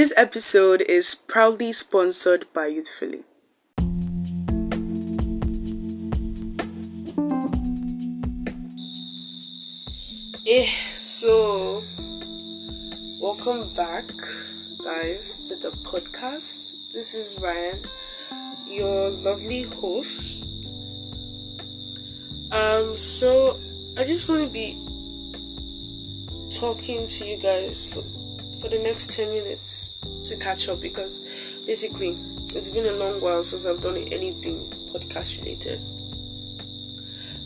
This episode is proudly sponsored by Youthfully. So welcome back, guys, to the podcast. This is Rhian, your lovely host. So I just want to be talking to you guys for the next 10 minutes to catch up, because basically it's been a long while since I've done anything podcast related.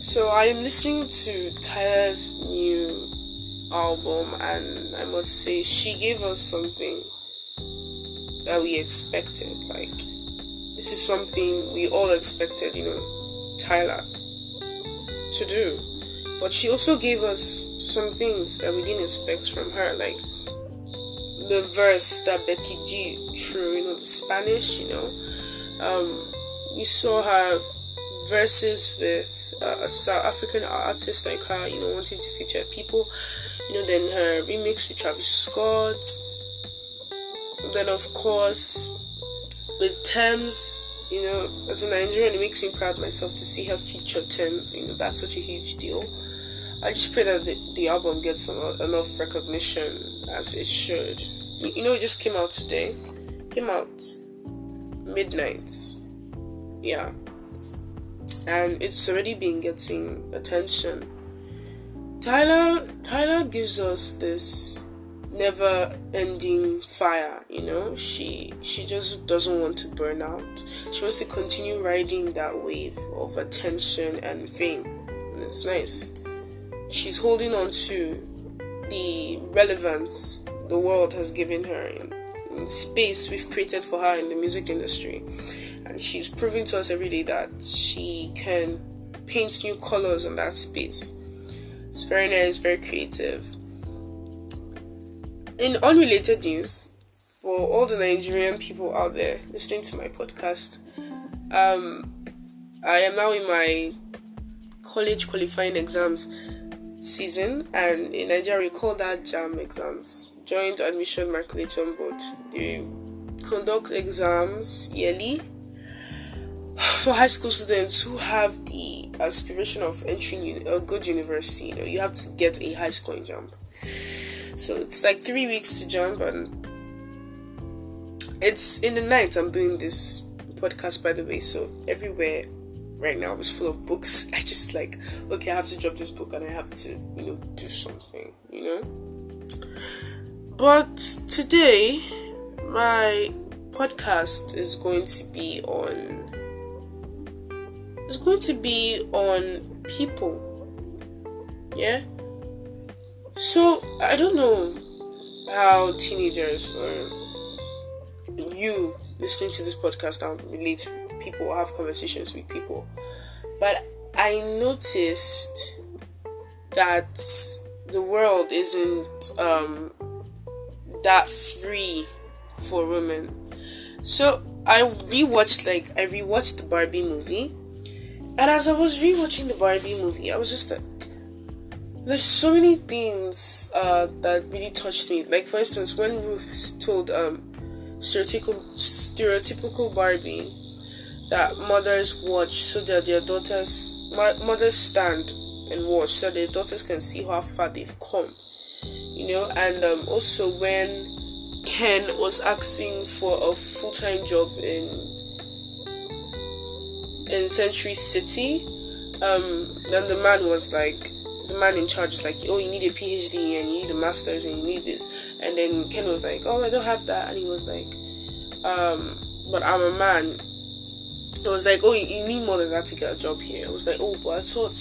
So I am listening to Tyler's new album, and I must say she gave us something that we expected. Like, this is something we all expected, Tyler to do. But she also gave us some things that we didn't expect from her, like the verse that Becky G threw, the Spanish, we saw her verses with a South African artist like her, wanting to feature people, then her remix with Travis Scott, then of course with Thames, as a Nigerian, it makes me proud myself to see her feature Thames, that's such a huge deal. I just pray that the album gets enough recognition as it should. It just came out today. Came out midnight. Yeah. And it's already been getting attention. Tyler gives us this never-ending fire, She just doesn't want to burn out. She wants to continue riding that wave of attention and fame. And it's nice. She's holding on to the relevance the world has given her in space we've created for her in the music industry, and she's proving to us every day that she can paint new colors on that space. It's very nice, very creative. In unrelated news, for all the Nigerian people out there listening to my podcast, I am now in my college qualifying exams season, and in Nigeria we call that JAM exams, Joint Admission Matriculation Board. They conduct exams yearly for high school students who have the aspiration of entering a good university. You have to get a high scoring jump. So it's like 3 weeks to jump, and it's in the night. I'm doing this podcast, by the way, so everywhere right now is full of books. I just okay, I have to drop this book and I have to, do something, But today, my podcast is going to be on people. Yeah? So, I don't know how teenagers or you listening to this podcast now relate to people or have conversations with people, but I noticed that the world isn't that free for women. So I rewatched the Barbie movie, and as I was rewatching the Barbie movie, I was just like, there's so many things that really touched me. Like, for instance, when Ruth told stereotypical Barbie that mothers watch so that their mothers stand and watch so their daughters can see how far they've come, and also when Ken was asking for a full-time job in Century City, then the man in charge was like, oh, you need a PhD and you need a master's and you need this, and then Ken was like, oh, I don't have that, and he was like, but I'm a man. I was like, oh, you need more than that to get a job here. I was like, oh, but I thought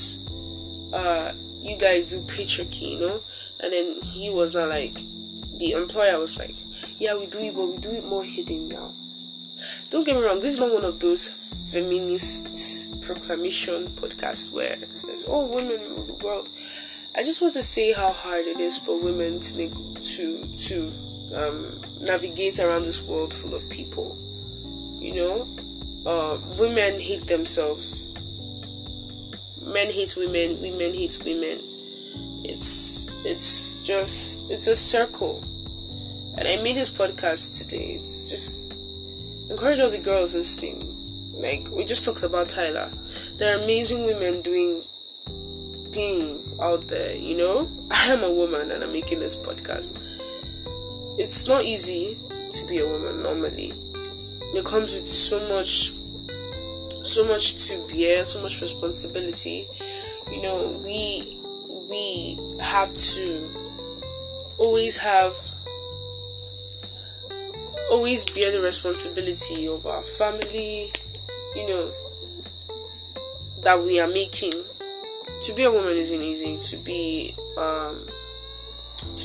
you guys do patriarchy, And then he was not like, the employer was like, yeah, we do it, but we do it more hidden now. Don't get me wrong, this is not one of those feminist proclamation podcasts where it says, oh, women rule the world. I just want to say how hard it is for women to navigate around this world full of people. Women hate themselves. Men hate women. Women hate women. It's a circle. And I made this podcast today. It's just encourage all the girls listening. Like, we just talked about Tyler. There are amazing women doing things out there, you know. I am a woman and I'm making this podcast. It's not easy to be a woman normally. It comes with so much to bear, so much responsibility. You know, we have to always bear the responsibility of our family, you know, that we are making. To be a woman isn't easy. To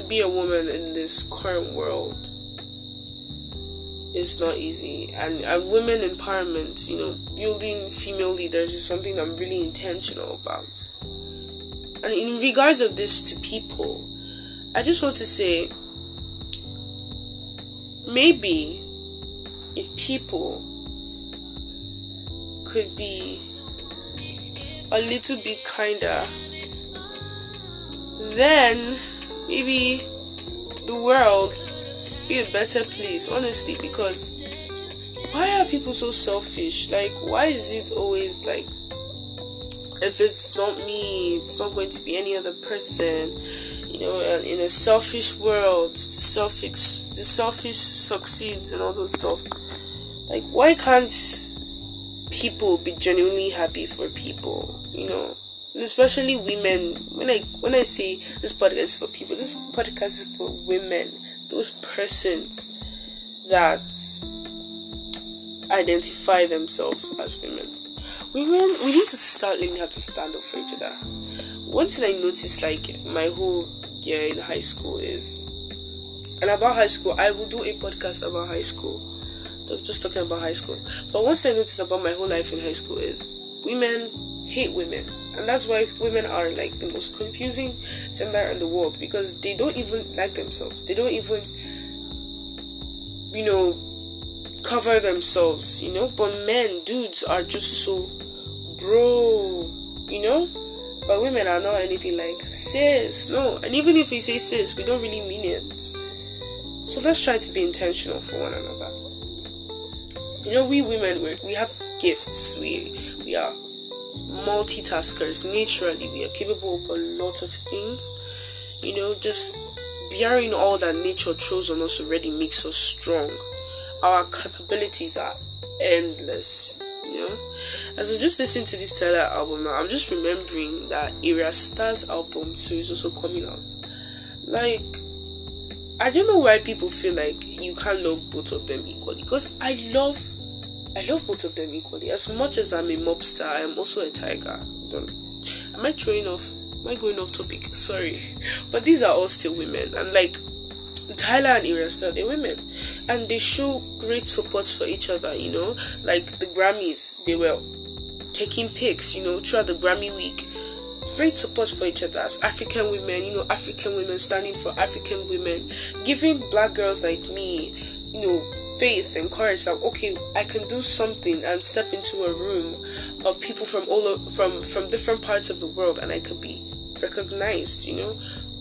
be a woman in this current world is not easy. And women empowerment, you know, building female leaders is something I'm really intentional about. And in regards of this to people, I just want to say, maybe if people could be a little bit kinder, then maybe the world be a better place, honestly. Because why are people so selfish? Like, why is it always like, if it's not me, it's not going to be any other person? You know, in a selfish world, the selfish succeeds and all those stuff. Like, why can't people be genuinely happy for people? You know, and especially women. When I say this podcast is for people, this podcast is for women, those persons that identify themselves as women. Women, we need to start learning how to stand up for each other. One thing I noticed, like, my whole year in high school is, and about high school, I will do a podcast about high school. So I'm just talking about high school. But one thing I noticed about my whole life in high school is women hate women. And that's why women are like the most confusing gender in the world, because they don't even like themselves. They don't even, you know, cover themselves, you know. But men, dudes are just so bro, you know. But women are not anything like sis, no. And even if we say sis, we don't really mean it. So let's try to be intentional for one another. You know, we women, we have gifts. We are multitaskers. Naturally, we are capable of a lot of things. You know, just bearing all that nature throws on us already makes us strong. Our capabilities are endless. You know, as I'm just listening to this Tyler album now, I'm just remembering that Area Star's album too is also coming out. Like, I don't know why people feel like you can't love both of them equally, because I love both of them equally. As much as I'm a mobster, I am also a tiger. Am I going off topic? Sorry, but these are all still women, and like Tyler and Area Star, they're women, and they show great support for each other. You know, like the Grammys, they were taking pics, you know, throughout the Grammy week. Great support for each other as African women, you know, African women standing for African women, giving black girls like me, you know, faith and courage that, okay, I can do something and step into a room of people from from different parts of the world and I could be recognized. You know,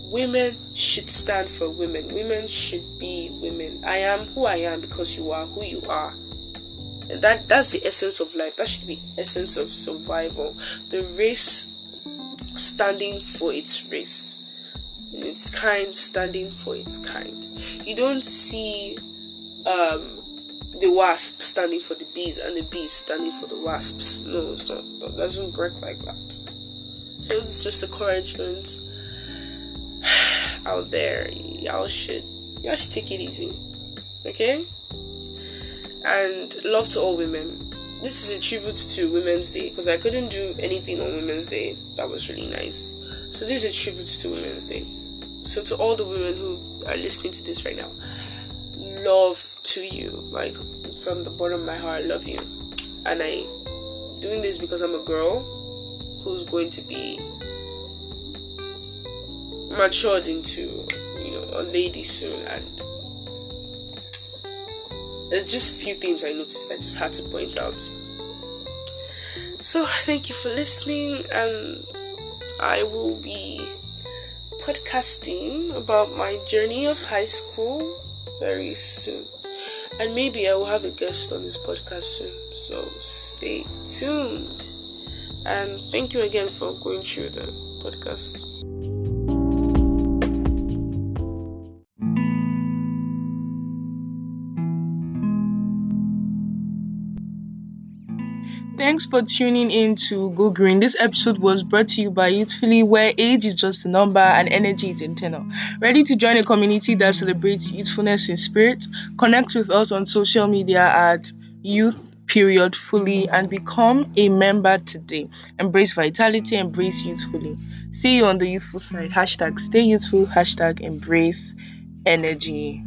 women should stand for women. Women should be women. I am who I am because you are who you are. And that's the essence of life. That should be the essence of survival. The race standing for its race, and its kind standing for its kind. You don't see the wasp standing for the bees and the bees standing for the wasps. No, it's not. That doesn't work like that. So it's just encouragement out there. Y'all should take it easy, okay? And love to all women. This is a tribute to Women's Day, because I couldn't do anything on Women's Day that was really nice. So this is a tribute to Women's Day. So to all the women who are listening to this right now, love to you. Like, from the bottom of my heart, I love you. And I doing this because I'm a girl who's going to be matured into, you know, a lady soon. And there's just a few things I noticed I just had to point out. So thank you for listening, and I will be podcasting about my journey of high school very soon. And maybe I will have a guest on this podcast soon. So stay tuned. And thank you again for going through the podcast. Thanks for tuning in to Go Green. This episode was brought to you by Youthfully, where age is just a number and energy is internal. Ready to join a community that celebrates youthfulness in spirit? Connect with us on social media at youth.fully and become a member today. Embrace vitality, embrace youthfully. See you on the youthful side. Hashtag stay youthful, hashtag embrace energy.